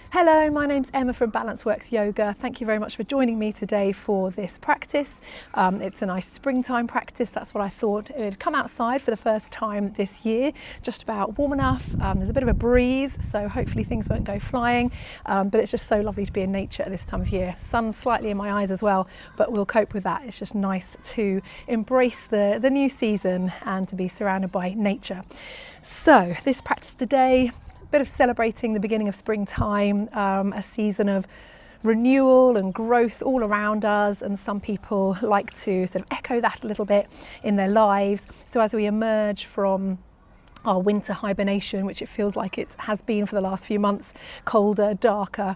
Hello, my name's Emma from Balance Works Yoga. Thank you very much for joining me today for this practice. It's a nice springtime practice. That's what I thought. It would come outside for the first time this year, just about warm enough. There's a bit of a breeze, so hopefully things won't go flying, but it's just so lovely to be in nature at this time of year. Sun's slightly in my eyes as well, but we'll cope with that. It's just nice to embrace the new season and to be surrounded by nature. So this practice today, bit of celebrating the beginning of springtime, a season of renewal and growth all around us, and some people like to sort of echo that a little bit in their lives. So as we emerge from our winter hibernation, which it feels like it has been for the last few months, colder, darker,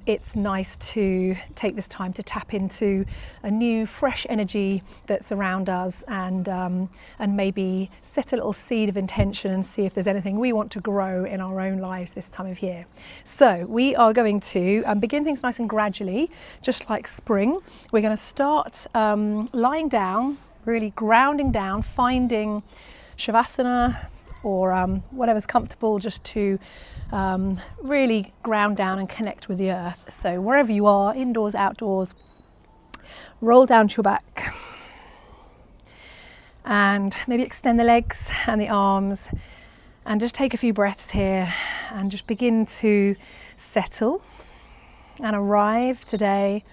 it's nice to take this time to tap into a new fresh energy that's around us, and maybe set a little seed of intention and see if there's anything we want to grow in our own lives this time of year. So we are going to begin things nice and gradually, just like spring. We're going to start lying down, really grounding down, finding Shavasana or whatever's comfortable, just to really ground down and connect with the earth. So wherever you are, indoors, outdoors, roll down to your back and maybe extend the legs and the arms, and just take a few breaths here and just begin to settle and arrive today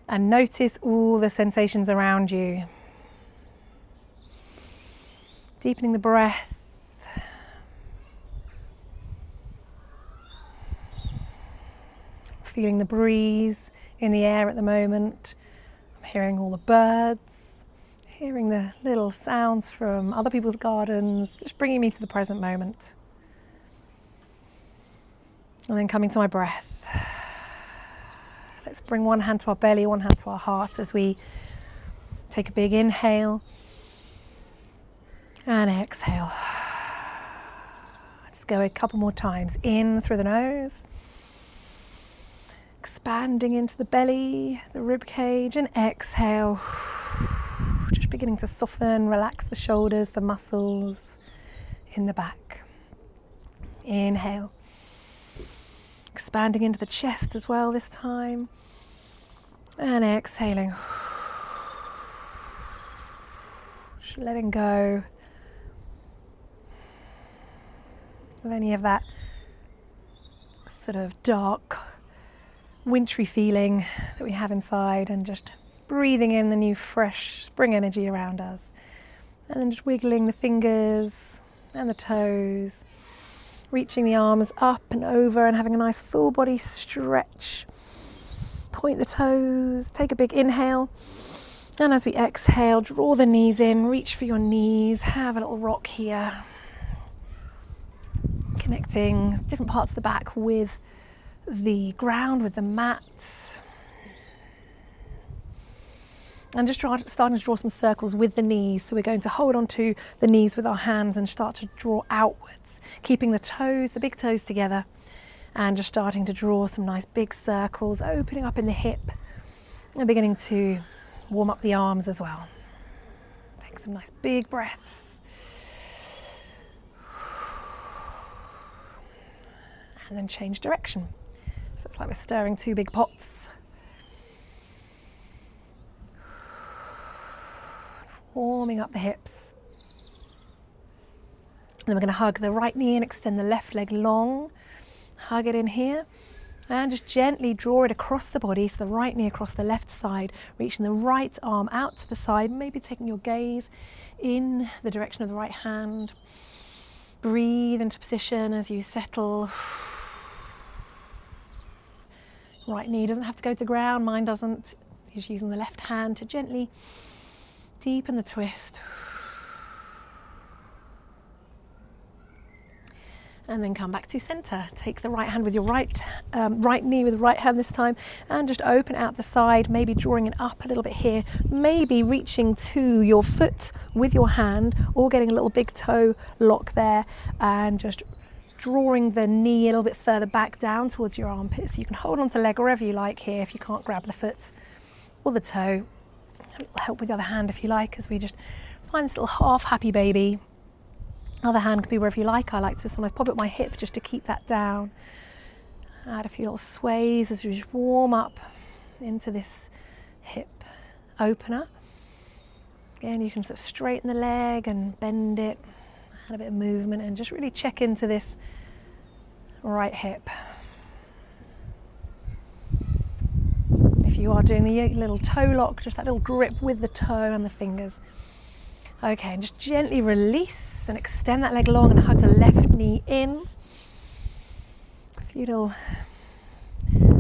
and notice all the sensations around you. Deepening the breath, feeling the breeze in the air at the moment. I'm hearing all the birds, hearing the little sounds from other people's gardens, just bringing me to the present moment. And then coming to my breath. Let's bring one hand to our belly, one hand to our heart as we take a big inhale and exhale. Let's go a couple more times. In through the nose, expanding into the belly, the rib cage, and exhale. Just beginning to soften, relax the shoulders, the muscles in the back. Inhale. Expanding into the chest as well this time. And exhaling. Just letting go of any of that sort of dark, wintry feeling that we have inside, and just breathing in the new fresh spring energy around us. And then just wiggling the fingers and the toes, reaching the arms up and over and having a nice full body stretch. Point the toes, take a big inhale, and as we exhale, draw the knees in, reach for your knees, have a little rock here, connecting different parts of the back with the ground, with the mat, and just starting to draw some circles with the knees. So we're going to hold on to the knees with our hands and start to draw outwards, keeping the toes, the big toes together, and just starting to draw some nice big circles, opening up in the hip and beginning to warm up the arms as well. Take some nice big breaths. And then change direction. So it's like we're stirring two big pots. Warming up the hips. And then we're going to hug the right knee and extend the left leg long. Hug it in here. And just gently draw it across the body, so the right knee across the left side, reaching the right arm out to the side, maybe taking your gaze in the direction of the right hand. Breathe into position as you settle. Right knee doesn't have to go to the ground, mine doesn't. Just using the left hand to gently deepen the twist. And then come back to center. Take the right hand with your right knee with the right hand this time, and just open out the side, maybe drawing it up a little bit here, maybe reaching to your foot with your hand, or getting a little big toe lock there, and just drawing the knee a little bit further back down towards your armpits. You can hold on to the leg wherever you like here if you can't grab the foot or the toe. A little help with the other hand if you like, as we just find this little half happy baby. Other hand can be wherever you like. I like to sometimes pop at my hip just to keep that down. Add a few little sways as you just warm up into this hip opener. Again, you can sort of straighten the leg and bend it, add a bit of movement, and just really check into this right hip. If you are doing the little toe lock, just that little grip with the toe and the fingers. Okay, and just gently release and extend that leg long and hug the left knee in. A few little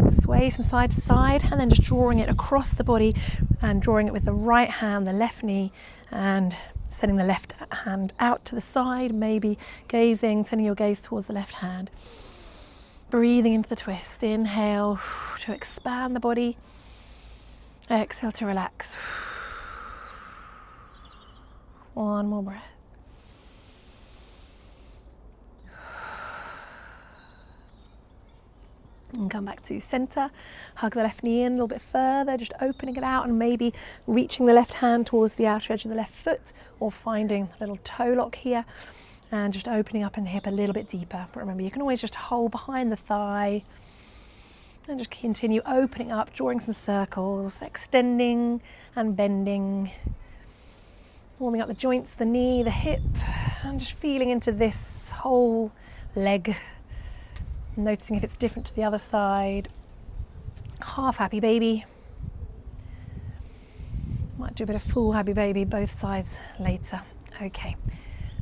sways from side to side, and then just drawing it across the body and drawing it with the right hand, the left knee, and sending the left hand out to the side, maybe sending your gaze towards the left hand. Breathing into the twist. Inhale to expand the body. Exhale to relax. One more breath. And come back to center. Hug the left knee in a little bit further, just opening it out and maybe reaching the left hand towards the outer edge of the left foot, or finding a little toe lock here and just opening up in the hip a little bit deeper. But remember, you can always just hold behind the thigh and just continue opening up, drawing some circles, extending and bending, warming up the joints, the knee, the hip, and just feeling into this whole leg. Noticing if it's different to the other side. Half happy baby. Might do a bit of full happy baby both sides later. Okay,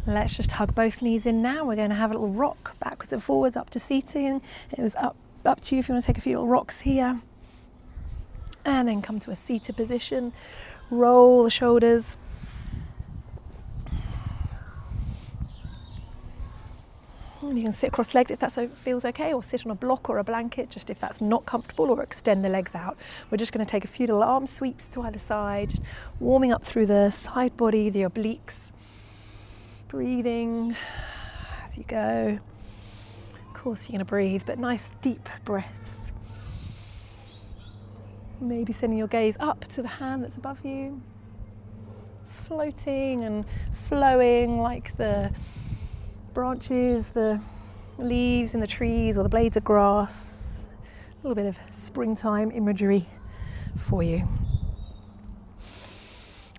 let's just hug both knees in now. We're going to have a little rock backwards and forwards up to seating. It was up to you if you want to take a few little rocks here. And then come to a seated position. Roll the shoulders. You can sit cross-legged if that feels okay, or sit on a block or a blanket, just if that's not comfortable, or extend the legs out. We're just going to take a few little arm sweeps to either side, just warming up through the side body, the obliques. Breathing as you go. Of course you're going to breathe, but nice deep breaths. Maybe sending your gaze up to the hand that's above you. Floating and flowing like the branches, the leaves in the trees, or the blades of grass. A little bit of springtime imagery for you.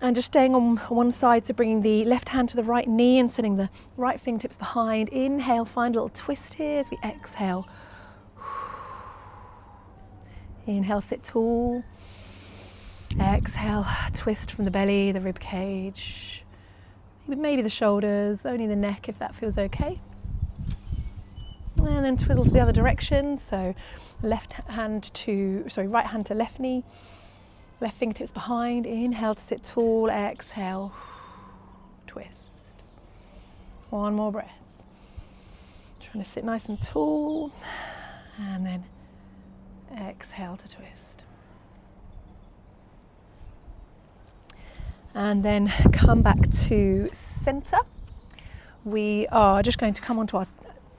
And just staying on one side, so bringing the left hand to the right knee and sending the right fingertips behind. Inhale, find a little twist here as we exhale. Inhale, sit tall. Exhale, twist from the belly, the rib cage. Maybe the shoulders, only the neck if that feels okay. And then twizzle to the other direction. So right hand to left knee, left fingertips behind. Inhale to sit tall, exhale, twist. One more breath. Trying to sit nice and tall, and then exhale to twist. And then come back to center. We are just going to come onto our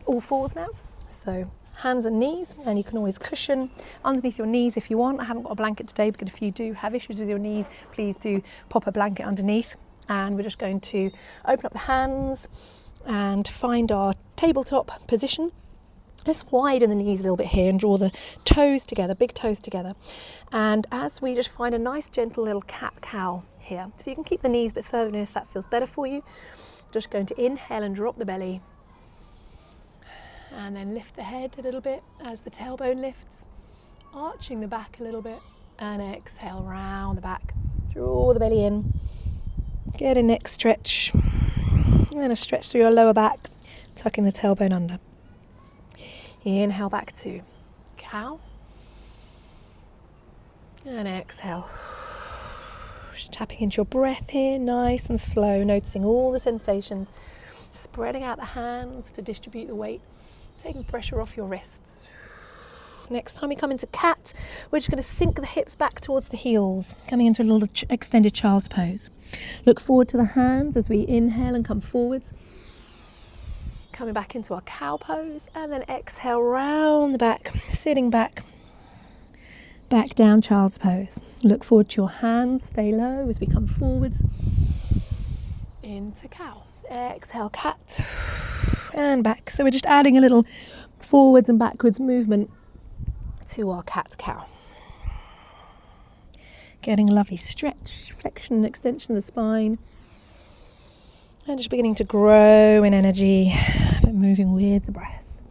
all fours now. So hands and knees, and you can always cushion underneath your knees if you want. I haven't got a blanket today, but if you do have issues with your knees, please do pop a blanket underneath. And we're just going to open up the hands and find our tabletop position. Let's widen the knees a little bit here and draw the toes together, big toes together. And as we just find a nice gentle little cat-cow here. So you can keep the knees a bit further in if that feels better for you. Just going to inhale and drop the belly. And then lift the head a little bit as the tailbone lifts. Arching the back a little bit. And exhale, round the back. Draw the belly in. Get a neck stretch. And then a stretch through your lower back. Tucking the tailbone under. Inhale back to cow. And exhale. Just tapping into your breath here, nice and slow, noticing all the sensations. Spreading out the hands to distribute the weight, taking pressure off your wrists. Next time we come into cat, we're just going to sink the hips back towards the heels, coming into a little extended child's pose. Look forward to the hands as we inhale and come forwards. Coming back into our cow pose, and then exhale round the back, sitting back down, child's pose. Look forward to your hands, stay low as we come forwards into cow. Exhale, cat, and back. So we're just adding a little forwards and backwards movement to our cat-cow. Getting a lovely stretch, flexion and extension of the spine. And just beginning to grow in energy, but moving with the breath.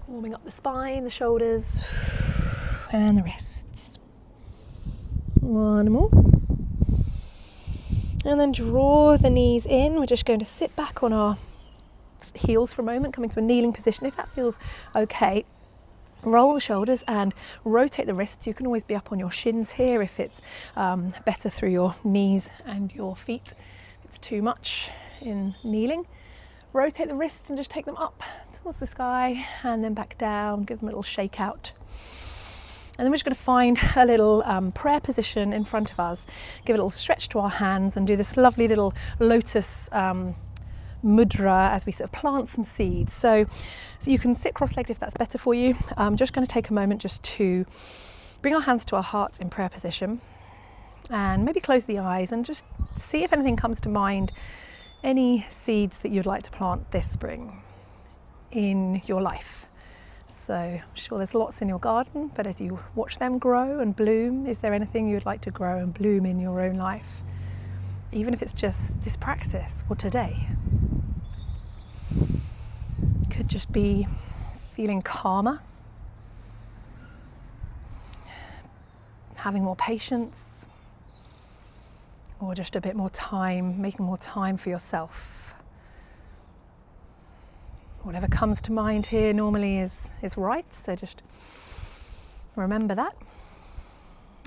Warming up the spine, the shoulders, and the wrists. One more. And then draw the knees in. We're just going to sit back on our heels for a moment, coming to a kneeling position. If that feels okay, roll the shoulders and rotate the wrists. You can always be up on your shins here if it's better through your knees and your feet. If it's too much in kneeling, rotate the wrists and just take them up towards the sky and then back down. Give them a little shake out. And then we're just going to find a little prayer position in front of us. Give a little stretch to our hands and do this lovely little lotus mudra as we sort of plant some seeds. So you can sit cross-legged if that's better for you. I'm just going to take a moment just to bring our hands to our hearts in prayer position and maybe close the eyes and just see if anything comes to mind, any seeds that you'd like to plant this spring in your life. So I'm sure there's lots in your garden, but as you watch them grow and bloom, is there anything you'd like to grow and bloom in your own life? Even if it's just this practice or today. Could just be feeling calmer, having more patience, or just a bit more time, making more time for yourself. Whatever comes to mind here normally is right, so just remember that.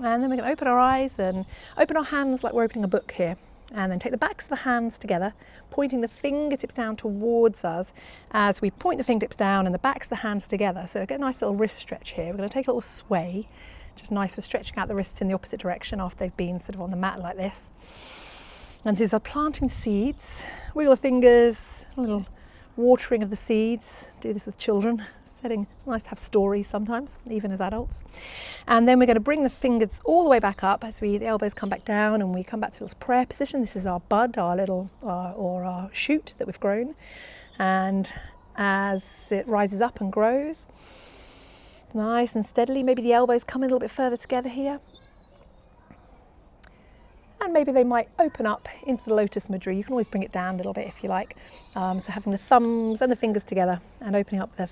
And then we're going to open our eyes and open our hands like we're opening a book here. And then take the backs of the hands together, pointing the fingertips down towards us as we point the fingertips down and the backs of the hands together. So get a nice little wrist stretch here. We're going to take a little sway, just nice for stretching out the wrists in the opposite direction after they've been sort of on the mat like this. And this is our planting seeds. Wiggle the fingers, a little watering of the seeds. Do this with children. It's nice to have stories sometimes, even as adults. And then we're going to bring the fingers all the way back up as the elbows come back down and we come back to this prayer position. This is our bud, our little, or our shoot that we've grown. And as it rises up and grows, nice and steadily, maybe the elbows come a little bit further together here. And maybe they might open up into the lotus mudra. You can always bring it down a little bit if you like. So having the thumbs and the fingers together and opening up the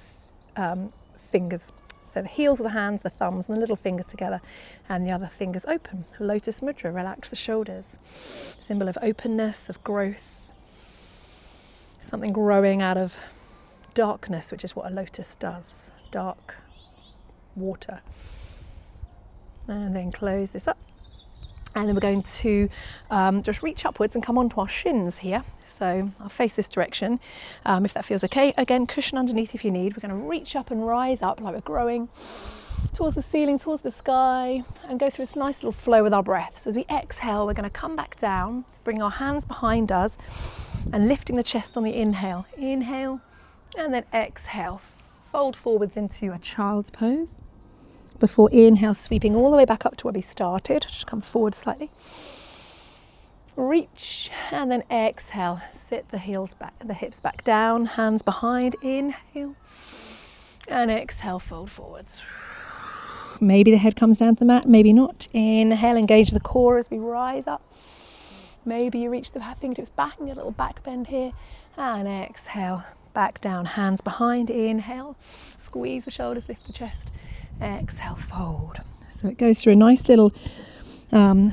fingers. So the heels of the hands, the thumbs and the little fingers together and the other fingers open. Lotus mudra, relax the shoulders. Symbol of openness, of growth. Something growing out of darkness, which is what a lotus does. Dark water. And then close this up. And then we're going to just reach upwards and come onto our shins here. So I'll face this direction, if that feels okay. Again, cushion underneath if you need. We're going to reach up and rise up like we're growing towards the ceiling, towards the sky, and go through this nice little flow with our breath. So as we exhale, we're going to come back down, bring our hands behind us, and lifting the chest on the inhale. Inhale, and then exhale. Fold forwards into a child's pose. Before inhale, sweeping all the way back up to where we started. Just come forward slightly. Reach and then exhale. Sit the heels back, the hips back down, hands behind. Inhale and exhale, fold forwards. Maybe the head comes down to the mat, maybe not. Inhale, engage the core as we rise up. Maybe you reach the fingertips back and get a little back bend here. And exhale, back down, hands behind. Inhale, squeeze the shoulders, lift the chest. Exhale, fold. So it goes through a nice little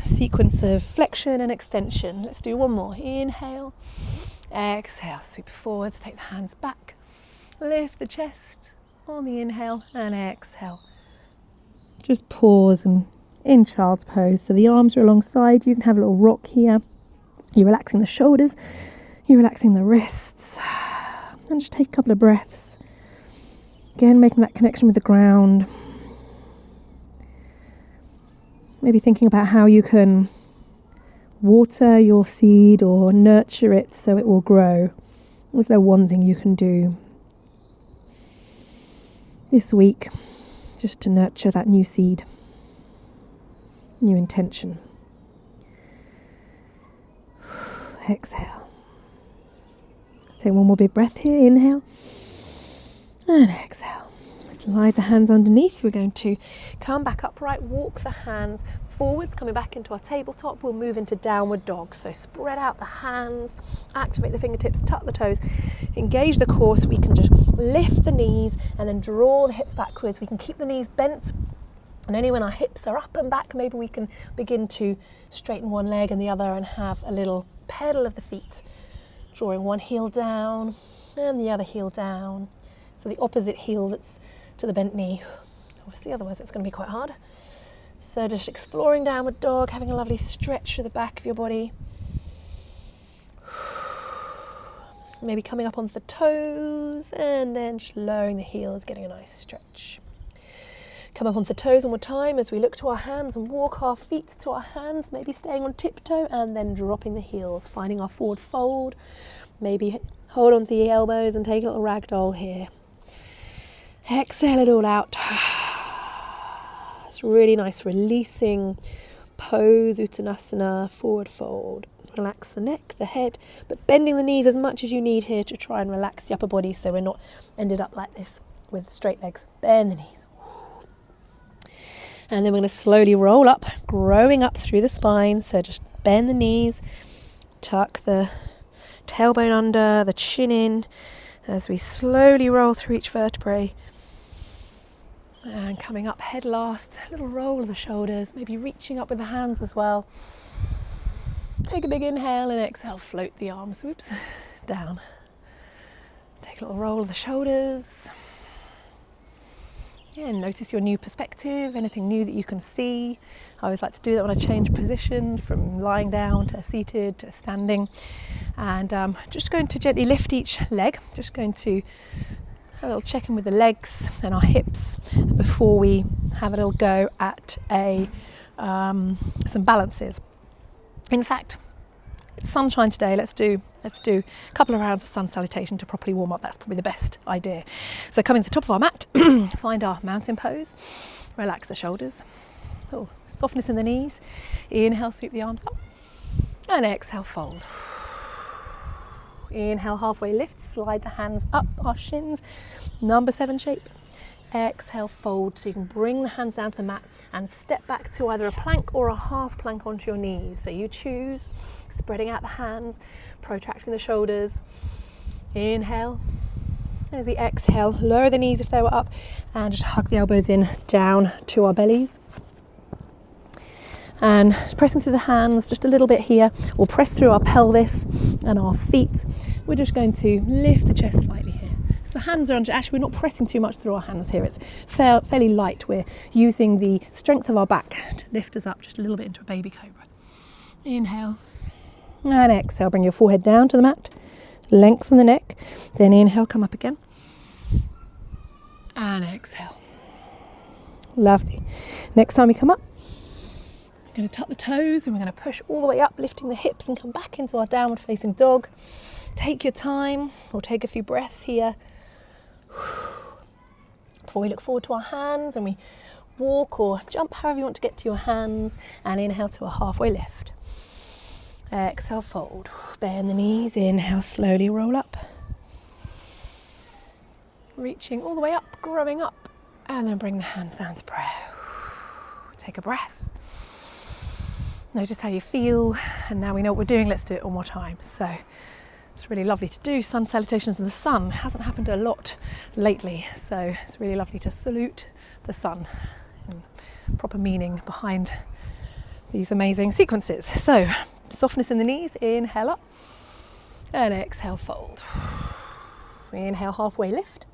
sequence of flexion and extension. Let's do one more. Inhale, exhale, sweep forwards, take the hands back, lift the chest on the inhale and exhale. Just pause and in child's pose. So the arms are alongside. You can have a little rock here. You're relaxing the shoulders, you're relaxing the wrists, and just take a couple of breaths. Again, making that connection with the ground. Maybe thinking about how you can water your seed or nurture it so it will grow. Is there one thing you can do this week just to nurture that new seed, new intention? Exhale. Let's take one more big breath here. Inhale and exhale. Slide the hands underneath. We're going to come back upright, walk the hands forwards, coming back into our tabletop. We'll move into downward dog. So spread out the hands, activate the fingertips, tuck the toes, engage the core so we can just lift the knees and then draw the hips backwards. We can keep the knees bent, and only when our hips are up and back, maybe we can begin to straighten one leg and the other and have a little pedal of the feet, drawing one heel down and the other heel down. So the opposite heel that's to the bent knee. Obviously, otherwise it's going to be quite hard. So just exploring downward dog, having a lovely stretch through the back of your body. Maybe coming up onto the toes and then just lowering the heels, getting a nice stretch. Come up onto the toes one more time as we look to our hands and walk our feet to our hands, maybe staying on tiptoe and then dropping the heels, finding our forward fold. Maybe hold on to the elbows and take a little ragdoll here. Exhale it all out. It's really nice releasing pose, Uttanasana, forward fold. Relax the neck, the head, but bending the knees as much as you need here to try and relax the upper body so we're not ended up like this with straight legs. Bend the knees. And then we're going to slowly roll up, growing up through the spine. So just bend the knees, tuck the tailbone under, the chin in, as we slowly roll through each vertebrae. And coming up head last, a little roll of the shoulders, maybe reaching up with the hands as well. Take a big inhale and exhale, float the arms, down. Take a little roll of the shoulders. Yeah, and notice your new perspective, anything new that you can see. I always like to do that when I change position from lying down to seated to standing. And just going to gently lift each leg, just going to have a little check in with the legs and our hips before we have a little go at some balances. In fact, it's sunshine today, let's do a couple of rounds of sun salutation to properly warm up. That's probably the best idea. So coming to the top of our mat, find our mountain pose, relax the shoulders, little softness in the knees, inhale, sweep the arms up, and exhale, fold. Inhale, halfway lift, slide the hands up our shins, number 7 shape. Exhale, fold, so you can bring the hands down to the mat and step back to either a plank or a half plank onto your knees. So you choose, spreading out the hands, protracting the shoulders. Inhale. As we exhale, lower the knees if they were up and just hug the elbows in down to our bellies. And pressing through the hands just a little bit here. We'll press through our pelvis and our feet. We're just going to lift the chest slightly here. The hands are under, actually we're not pressing too much through our hands here, it's fairly light. We're using the strength of our back to lift us up just a little bit into a baby cobra. Inhale and exhale, bring your forehead down to the mat, lengthen the neck, then inhale, come up again and exhale. Lovely. Next time we come up, we're going to tuck the toes and we're going to push all the way up, lifting the hips and come back into our downward facing dog. Take your time, we'll take a few breaths here before we look forward to our hands and we walk or jump however you want to get to your hands, and inhale to a halfway lift. Exhale, fold. Bend the knees, inhale, slowly roll up. Reaching all the way up, growing up, and then bring the hands down to prayer. Take a breath. Notice how you feel, and now we know what we're doing, let's do it one more time. So it's really lovely to do sun salutations in the sun. It hasn't happened a lot lately, so it's really lovely to salute the sun and proper meaning behind these amazing sequences. So softness in the knees, inhale up and exhale, fold. Inhale, halfway lift.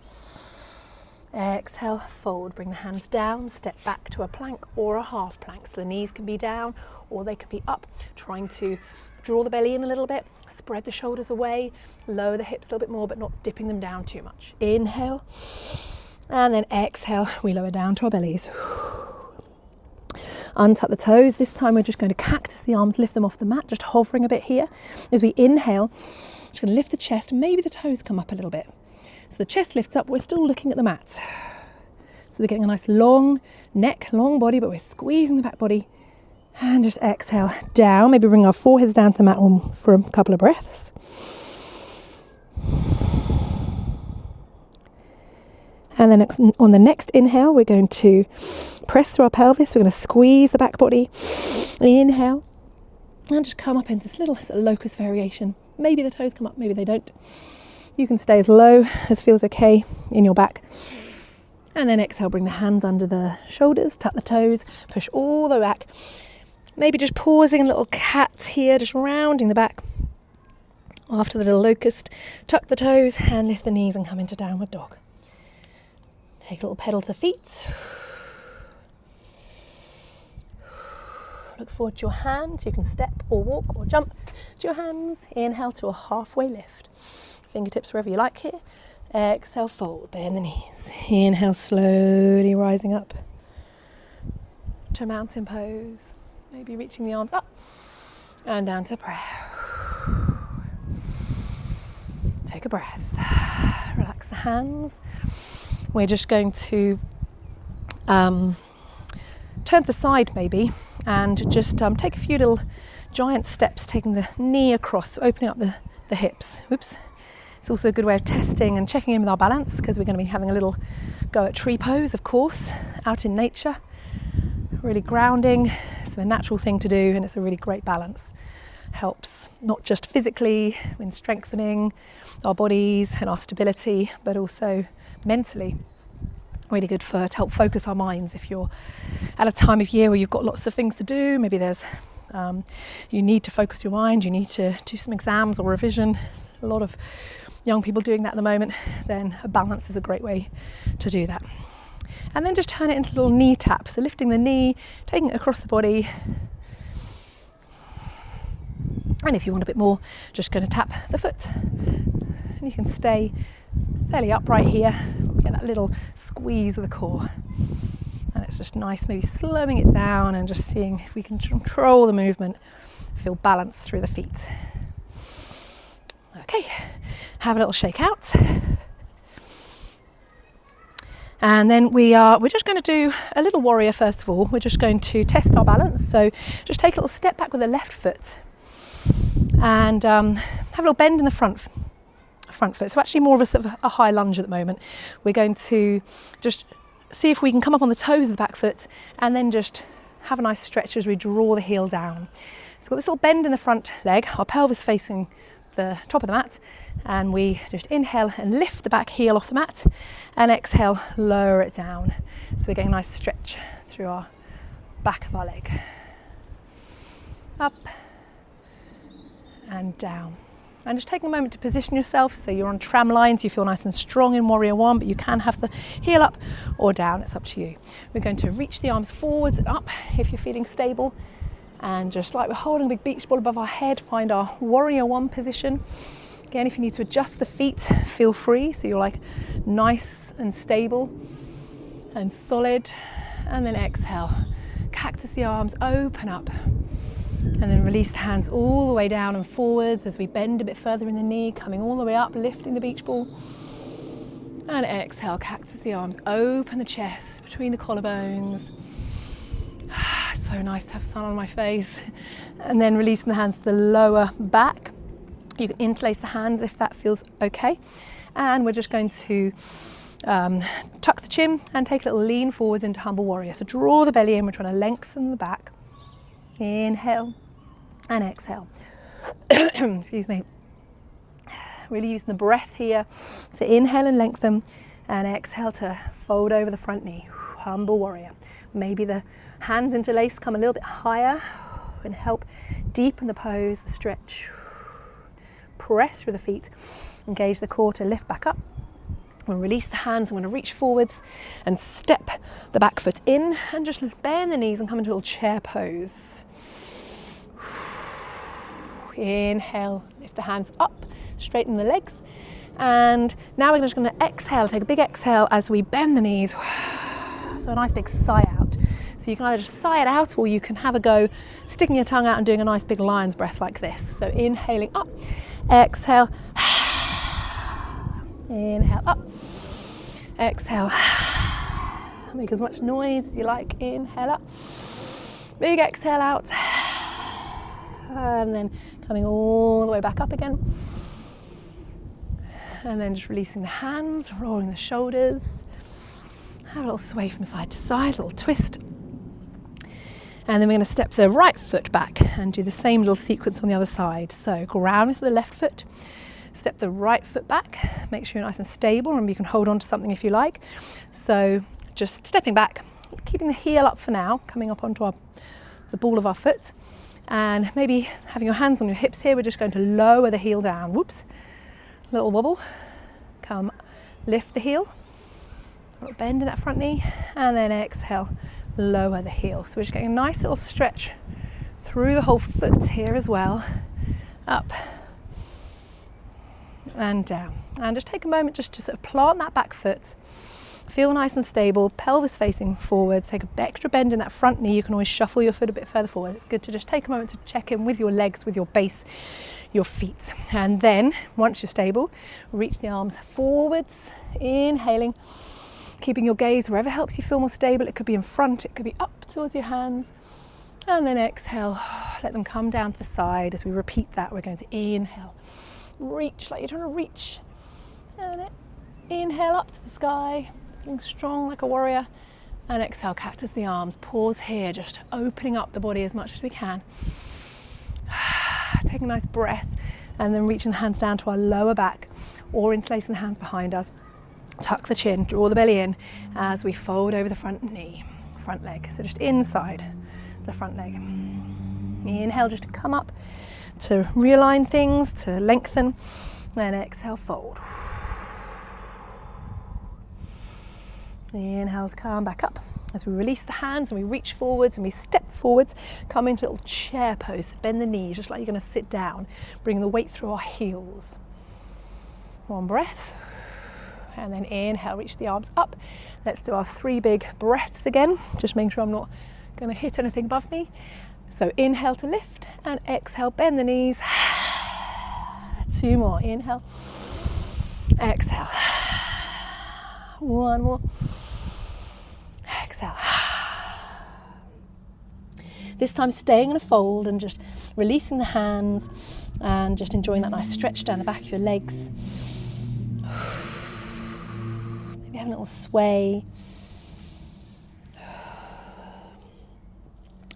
Exhale, fold, bring the hands down, step back to a plank or a half plank. So the knees can be down or they can be up, trying to draw the belly in a little bit, spread the shoulders away, lower the hips a little bit more, but not dipping them down too much. Inhale, and then exhale, we lower down to our bellies. Untuck the toes. This time we're just going to cactus the arms, lift them off the mat, just hovering a bit here. As we inhale, just going to lift the chest, and maybe the toes come up a little bit. So the chest lifts up, we're still looking at the mat. So we're getting a nice long neck, long body, but we're squeezing the back body. And just exhale down, maybe bring our foreheads down to the mat for a couple of breaths. And then on the next inhale, we're going to press through our pelvis. We're going to squeeze the back body. Inhale. And just come up into this little locust variation. Maybe the toes come up, maybe they don't. You can stay as low as feels okay in your back. And then exhale, bring the hands under the shoulders, tuck the toes, push all the way back. Maybe just pausing a little cat here, just rounding the back. After the little locust, tuck the toes and lift the knees and come into downward dog. Take a little pedal to the feet. Look forward to your hands. You can step or walk or jump to your hands. Inhale to a halfway lift. Fingertips wherever you like here. Exhale, fold, bend the knees. Inhale, slowly rising up to mountain pose. Maybe reaching the arms up and down to prayer. Take a breath. Relax the hands. We're just going to turn to the side maybe and just take a few little giant steps, taking the knee across, opening up the hips. Whoops. It's also a good way of testing and checking in with our balance, because we're going to be having a little go at tree pose, of course, out in nature. Really grounding. It's a natural thing to do, and it's a really great balance. Helps not just physically in strengthening our bodies and our stability, but also mentally. Really good to help focus our minds if you're at a time of year where you've got lots of things to do. Maybe there's you need to focus your mind, you need to do some exams or revision. A lot of young people doing that at the moment. Then a balance is a great way to do that. And then just turn it into little knee taps. So lifting the knee, taking it across the body. And if you want a bit more, just going to tap the foot. And you can stay fairly upright here. Get that little squeeze of the core. And it's just nice, maybe slowing it down and just seeing if we can control the movement, feel balance through the feet. Okay, have a little shake out. And then we're just going to do a little warrior first of all. We're just going to test our balance. So just take a little step back with the left foot and have a little bend in the front foot. So actually more of a sort of a high lunge at the moment. We're going to just see if we can come up on the toes of the back foot and then just have a nice stretch as we draw the heel down. So we've got this little bend in the front leg, our pelvis facing the top of the mat, and we just inhale and lift the back heel off the mat and exhale, lower it down. So we're getting a nice stretch through our back of our leg. Up and down. And just take a moment to position yourself so you're on tram lines, you feel nice and strong in Warrior One, but you can have the heel up or down, it's up to you. We're going to reach the arms forwards and up if you're feeling stable. And just like we're holding a big beach ball above our head, find our Warrior One position. Again, if you need to adjust the feet, feel free. So you're like nice and stable and solid. And then exhale, cactus the arms, open up. And then release the hands all the way down and forwards as we bend a bit further in the knee, coming all the way up, lifting the beach ball. And exhale, cactus the arms, open the chest between the collarbones. So nice to have sun on my face. And then releasing the hands to the lower back. You can interlace the hands if that feels okay. And we're just going to tuck the chin and take a little lean forwards into humble warrior. So draw the belly in, we're trying to lengthen the back. Inhale and exhale. Excuse me. Really using the breath here to inhale and lengthen, and exhale to fold over the front knee. Humble warrior. Maybe the hands interlace, come a little bit higher and help deepen the pose, the stretch. Press through the feet, engage the core to lift back up. We'll release the hands. I'm going to reach forwards and step the back foot in and just bend the knees and come into a little chair pose. Inhale, lift the hands up, straighten the legs. And now we're just going to exhale, take a big exhale as we bend the knees. So a nice big sigh out. So you can either just sigh it out or you can have a go sticking your tongue out and doing a nice big lion's breath like this. So inhaling up, exhale, inhale up, exhale. Make as much noise as you like. Inhale up, big exhale out, and then coming all the way back up again. And then just releasing the hands, rolling the shoulders. Have a little sway from side to side, a little twist. And then we're going to step the right foot back and do the same little sequence on the other side. So ground with the left foot, step the right foot back, make sure you're nice and stable. Remember, you can hold on to something if you like. So just stepping back, keeping the heel up for now, coming up onto the ball of our foot, and maybe having your hands on your hips here. We're just going to lower the heel down. Whoops, little wobble, come, lift the heel, a little bend in that front knee, and then exhale, lower the heel. So we're just getting a nice little stretch through the whole foot here as well, up and down. And just take a moment just to sort of plant that back foot, feel nice and stable, pelvis facing forwards, take an extra bend in that front knee. You can always shuffle your foot a bit further forward. It's good to just take a moment to check in with your legs, with your base, your feet. And then once you're stable, reach the arms forwards, inhaling, keeping your gaze wherever helps you feel more stable. It could be in front, it could be up towards your hands. And then exhale, let them come down to the side. As we repeat that, we're going to inhale, reach like you're trying to reach, and inhale up to the sky, feeling strong like a warrior, and exhale, cactus the arms. Pause here, just opening up the body as much as we can. Take a nice breath, and then reaching the hands down to our lower back, or interlacing the hands behind us. Tuck the chin, draw the belly in as we fold over the front knee, front leg. So just inside the front leg. Inhale just to come up, to realign things, to lengthen, and exhale, fold. Inhale to come back up. As we release the hands and we reach forwards and we step forwards, come into a little chair pose, bend the knees just like you're going to sit down, bring the weight through our heels. One breath. And then inhale, reach the arms up. Let's do our 3 big breaths again. Just making sure I'm not going to hit anything above me. So inhale to lift, and exhale, bend the knees. 2 more, inhale, exhale. 1 more, exhale. This time staying in a fold and just releasing the hands and just enjoying that nice stretch down the back of your legs. Have a little sway.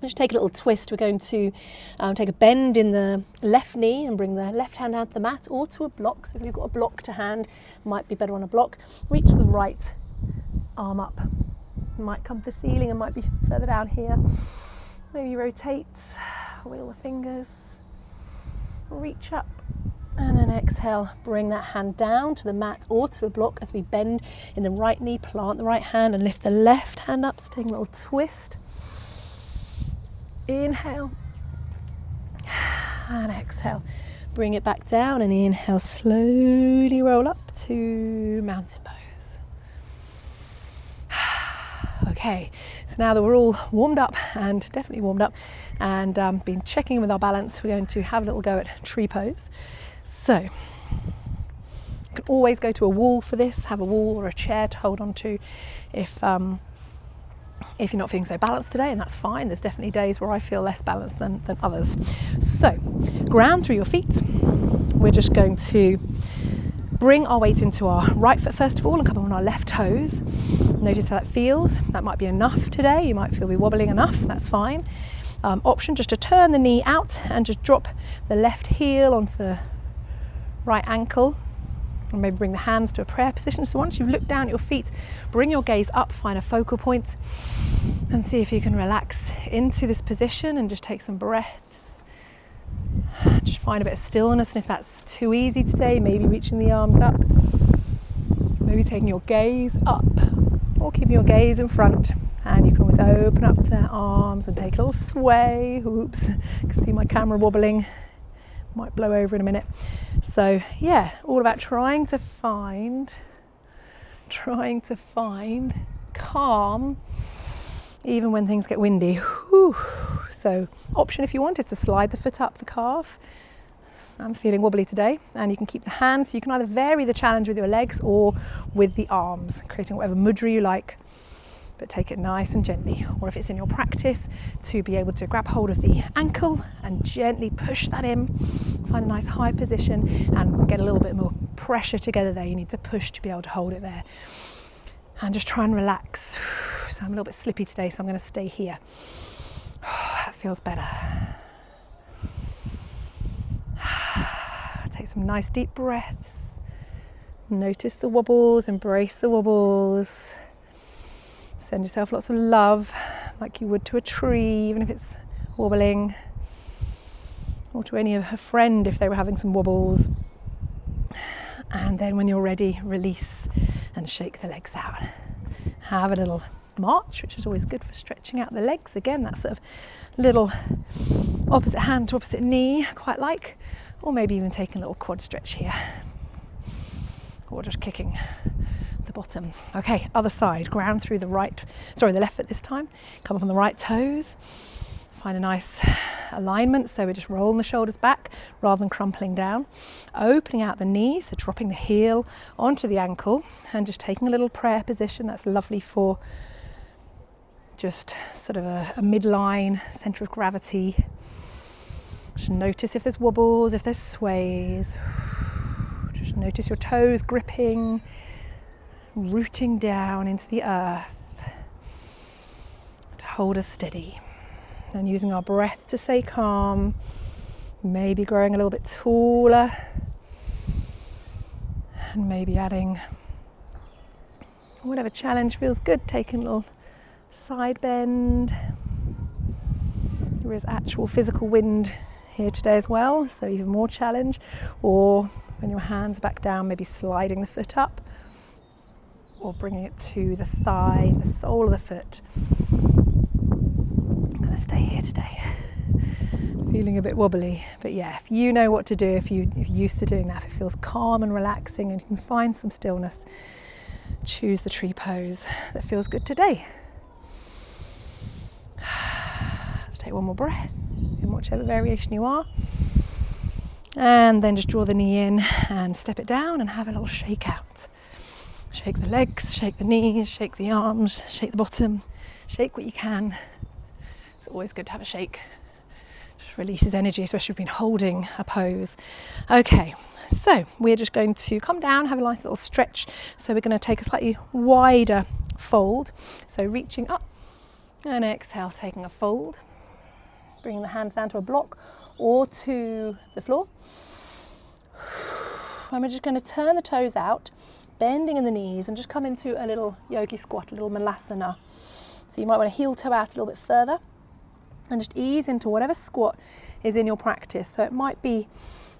Just take a little twist. We're going to take a bend in the left knee and bring the left hand out to the mat or to a block. So if you've got a block to hand, might be better on a block. Reach the right arm up. It might come to the ceiling and might be further down here. Maybe rotate, wiggle the fingers, reach up. And then exhale, bring that hand down to the mat or to a block as we bend in the right knee, plant the right hand and lift the left hand up. So taking a little twist. Inhale. And exhale. Bring it back down and inhale, slowly roll up to mountain pose. Okay, so now that we're all warmed up and definitely warmed up and been checking in with our balance, we're going to have a little go at tree pose. So you can always go to a wall for this, have a wall or a chair to hold on to if you're not feeling so balanced today, and that's fine. There's definitely days where I feel less balanced than others. So ground through your feet. We're just going to bring our weight into our right foot first of all and come on our left toes. Notice how that feels. That might be enough today. You might feel we're wobbling enough, that's fine. Option just to turn the knee out and just drop the left heel onto the right ankle, and maybe bring the hands to a prayer position. So once you've looked down at your feet, bring your gaze up, find a focal point and see if you can relax into this position and just take some breaths. Just find a bit of stillness, and if that's too easy today, maybe reaching the arms up, maybe taking your gaze up or keeping your gaze in front. And you can always open up the arms and take a little sway. Oops, you can see my camera wobbling. Might blow over in a minute. So yeah, all about trying to find calm even when things get windy. Whew. So option if you want is to slide the foot up the calf. I'm feeling wobbly today, and you can keep the hands, so you can either vary the challenge with your legs or with the arms, creating whatever mudra you like. But take it nice and gently, or if it's in your practice, to be able to grab hold of the ankle and gently push that in, find a nice high position and get a little bit more pressure together there. You need to push to be able to hold it there. And just try and relax. So I'm a little bit slippy today, so I'm going to stay here. That feels better. Take some nice deep breaths. Notice the wobbles, embrace the wobbles. Send yourself lots of love, like you would to a tree, even if it's wobbling, or to a friend if they were having some wobbles. And then when you're ready, release and shake the legs out. Have a little march, which is always good for stretching out the legs. Again, that sort of little opposite hand to opposite knee, quite like. Or maybe even taking a little quad stretch here. Or just kicking the bottom. Okay, other side, ground through the left foot this time. Come up on the right toes. Find a nice alignment, so we're just rolling the shoulders back rather than crumpling down. Opening out the knees, so dropping the heel onto the ankle and just taking a little prayer position. That's lovely for just sort of a midline, centre of gravity. Just notice if there's wobbles, if there's sways. Just notice your toes gripping, rooting down into the earth to hold us steady. And using our breath to stay calm, maybe growing a little bit taller, and maybe adding whatever challenge feels good, taking a little side bend. There is actual physical wind here today as well, so even more challenge. Or when your hands back down, maybe sliding the foot up, or bringing it to the thigh, the sole of the foot. I'm going to stay here today. Feeling a bit wobbly, but yeah, if you know what to do, if you're used to doing that, if it feels calm and relaxing and you can find some stillness, choose the tree pose that feels good today. Let's take one more breath in whichever variation you are, and then just draw the knee in and step it down and have a little shake out. Shake the legs, shake the knees, shake the arms, shake the bottom, shake what you can. It's always good to have a shake. Just releases energy, especially if you've been holding a pose. Okay, so we're just going to come down, have a nice little stretch. So we're going to take a slightly wider fold. So reaching up and exhale, taking a fold. Bringing the hands down to a block or to the floor. And we're just going to turn the toes out, bending in the knees, and just come into a little yogi squat, a little malasana. So you might want to heel toe out a little bit further and just ease into whatever squat is in your practice. So it might be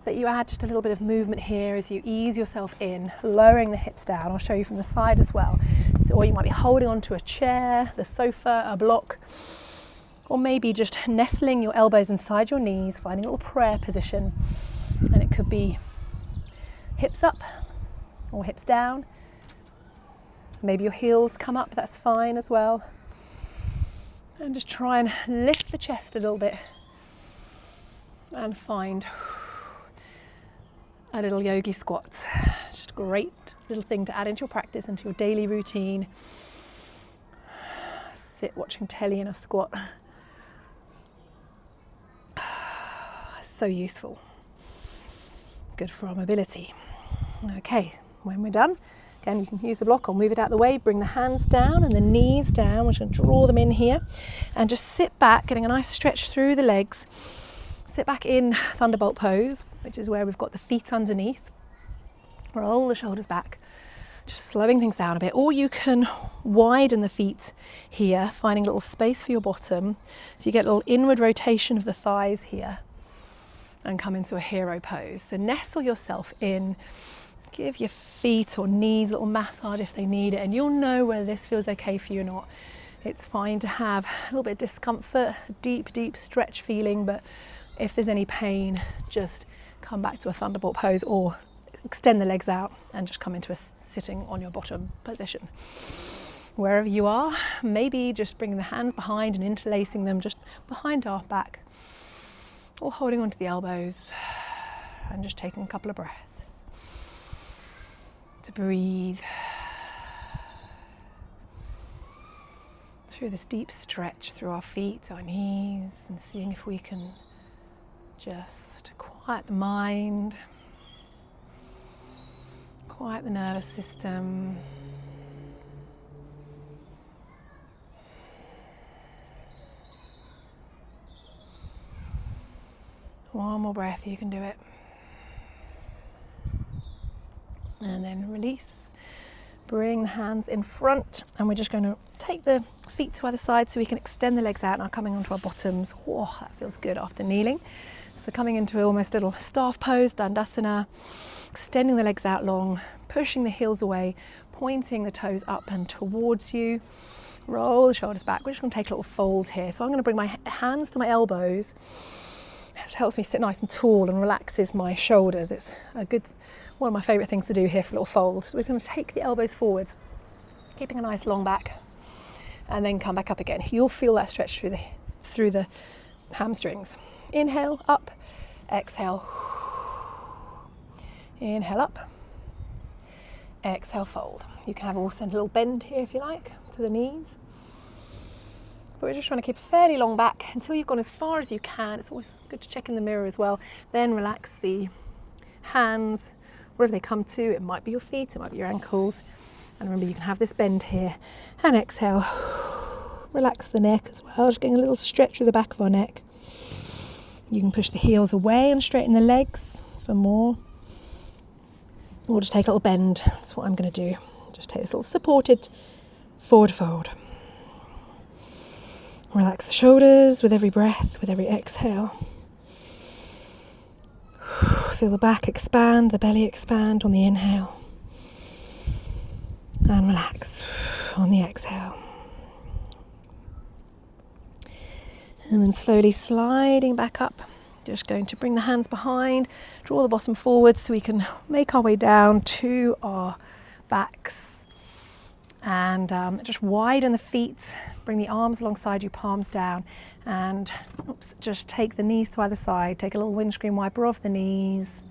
that you add just a little bit of movement here as you ease yourself in, lowering the hips down. I'll show you from the side as well. So, or you might be holding onto a chair, the sofa, a block, or maybe just nestling your elbows inside your knees, finding a little prayer position. And it could be hips up or hips down. Maybe your heels come up, that's fine as well. And just try and lift the chest a little bit and find a little yogi squat. Just a great little thing to add into your practice, into your daily routine. Sit watching telly in a squat. So useful. Good for our mobility. Okay, when we're done, again, you can use the block or move it out the way. Bring the hands down and the knees down. We're going to draw them in here and just sit back, getting a nice stretch through the legs. Sit back in Thunderbolt pose, which is where we've got the feet underneath. Roll the shoulders back, just slowing things down a bit. Or you can widen the feet here, finding a little space for your bottom. So you get a little inward rotation of the thighs here and come into a hero pose. So nestle yourself in. Give your feet or knees a little massage if they need it, and you'll know whether this feels okay for you or not. It's fine to have a little bit of discomfort, a deep stretch feeling, but if there's any pain, just come back to a Thunderbolt pose or extend the legs out and just come into a sitting on your bottom position. Wherever you are, maybe just bringing the hands behind and interlacing them just behind our back, or holding onto the elbows and just taking a couple of breaths to breathe through this deep stretch through our feet, our knees, and seeing if we can just quiet the mind, quiet the nervous system, One more breath, you can do it. And then release. Bring the hands in front, and we're just going to take the feet to either side so we can extend the legs out. Now coming onto our bottoms. Whoa, that feels good after kneeling. So coming into almost a little staff pose, Dandasana, extending the legs out long, pushing the heels away, pointing the toes up and towards you. Roll the shoulders back. We're just going to take a little fold here. So I'm going to bring my hands to my elbows. It helps me sit nice and tall and relaxes my shoulders. It's one of my favourite things to do here for a little fold. So we're going to take the elbows forwards, keeping a nice long back, and then come back up again. You'll feel that stretch through the hamstrings. Inhale, up, exhale. Inhale up, exhale, fold. You can have also a little bend here if you like, to the knees. But we're just trying to keep a fairly long back until you've gone as far as you can. It's always good to check in the mirror as well. Then relax the hands wherever they come to. It might be your feet, it might be your ankles. And remember, you can have this bend here. And exhale. Relax the neck as well, just getting a little stretch through the back of our neck. You can push the heels away and straighten the legs for more. Or just take a little bend. That's what I'm going to do. Just take this little supported forward fold. Relax the shoulders with every breath, with every exhale. Feel the back expand, the belly expand on the inhale. And relax on the exhale. And then slowly sliding back up. Just going to bring the hands behind, draw the bottom forward so we can make our way down to our backs. And just widen the feet, bring the arms alongside you, palms down. And just take the knees to either side. Take a little windscreen wiper off the knees.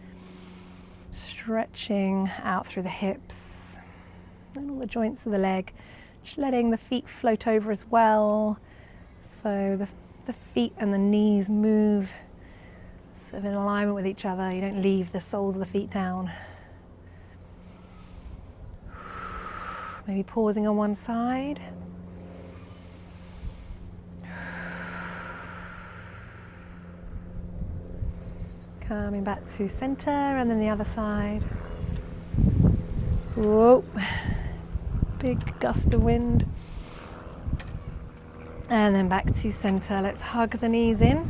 Stretching out through the hips and all the joints of the leg. Just letting the feet float over as well. So the feet and the knees move sort of in alignment with each other. You don't leave the soles of the feet down. Maybe pausing on one side. Coming back to center, and then the other side. Whoa, big gust of wind. And then back to center. Let's hug the knees in.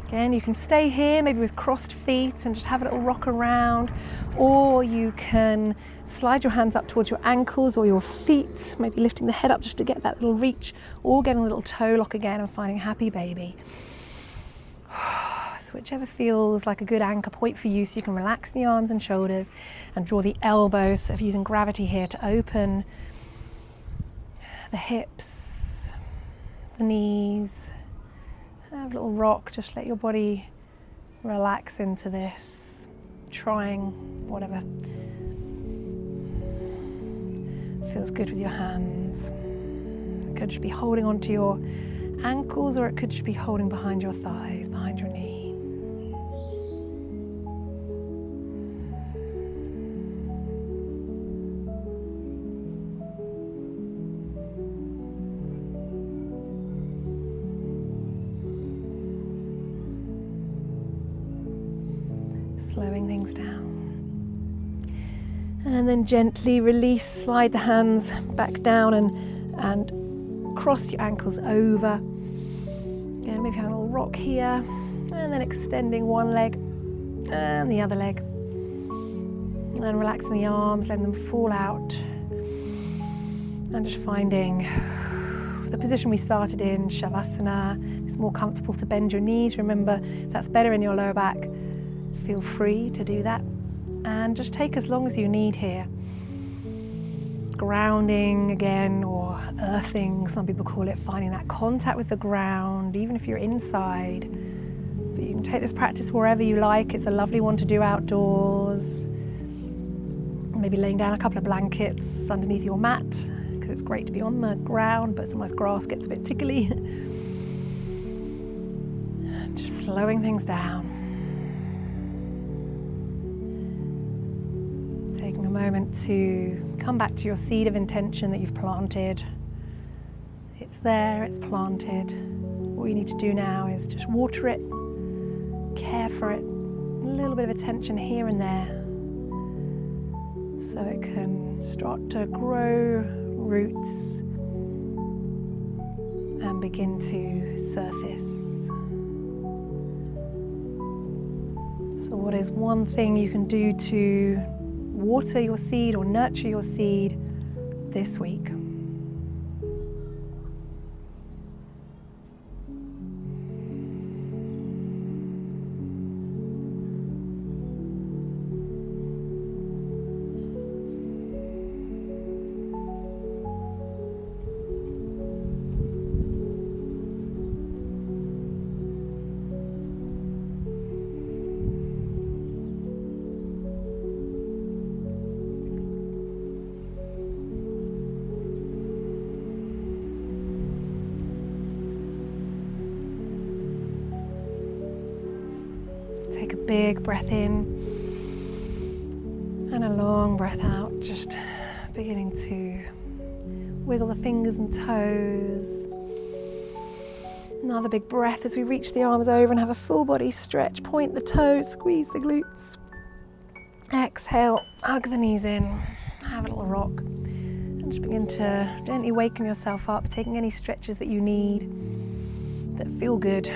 Again, you can stay here, maybe with crossed feet, and just have a little rock around, or you can slide your hands up towards your ankles or your feet, maybe lifting the head up just to get that little reach, or getting a little toe lock again and finding happy baby. So whichever feels like a good anchor point for you, so you can relax the arms and shoulders and draw the elbows, so using gravity here to open the hips, the knees. Have a little rock, just let your body relax into this, trying whatever feels good with your hands. It could just be holding onto your ankles, or it could just be holding behind your thighs, behind your knee. Slowing things down. And then gently release, slide the hands back down and cross your ankles over. Again, maybe have a little rock here, and then extending one leg and the other leg. And relaxing the arms, letting them fall out. And just finding the position we started in, Shavasana. If it's more comfortable to bend your knees, remember, if that's better in your lower back, feel free to do that, and just take as long as you need here. Grounding again, or earthing, some people call it, finding that contact with the ground, even if you're inside. But you can take this practice wherever you like. It's a lovely one to do outdoors. Maybe laying down a couple of blankets underneath your mat, because it's great to be on the ground, but sometimes grass gets a bit tickly. Just slowing things down. Taking a moment to come back to your seed of intention that you've planted. It's there, it's planted. All you need to do now is just water it offer it a little bit of attention here and there so it can start to grow roots and begin to surface. So what is one thing you can do to water your seed or nurture your seed this week? Take a big breath in and a long breath out, just beginning to wiggle the fingers and toes. Another big breath as we reach the arms over and have a full body stretch. Point the toes, squeeze the glutes. Exhale, hug the knees in, have a little rock. And just begin to gently waken yourself up, taking any stretches that you need that feel good,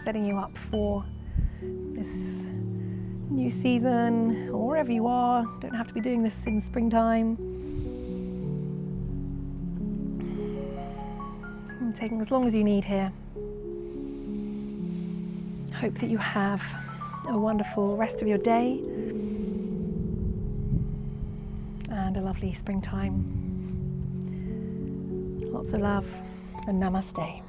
setting you up for this new season, or wherever you are. Don't have to be doing this in springtime. And taking as long as you need here. Hope that you have a wonderful rest of your day and a lovely springtime. Lots of love and namaste.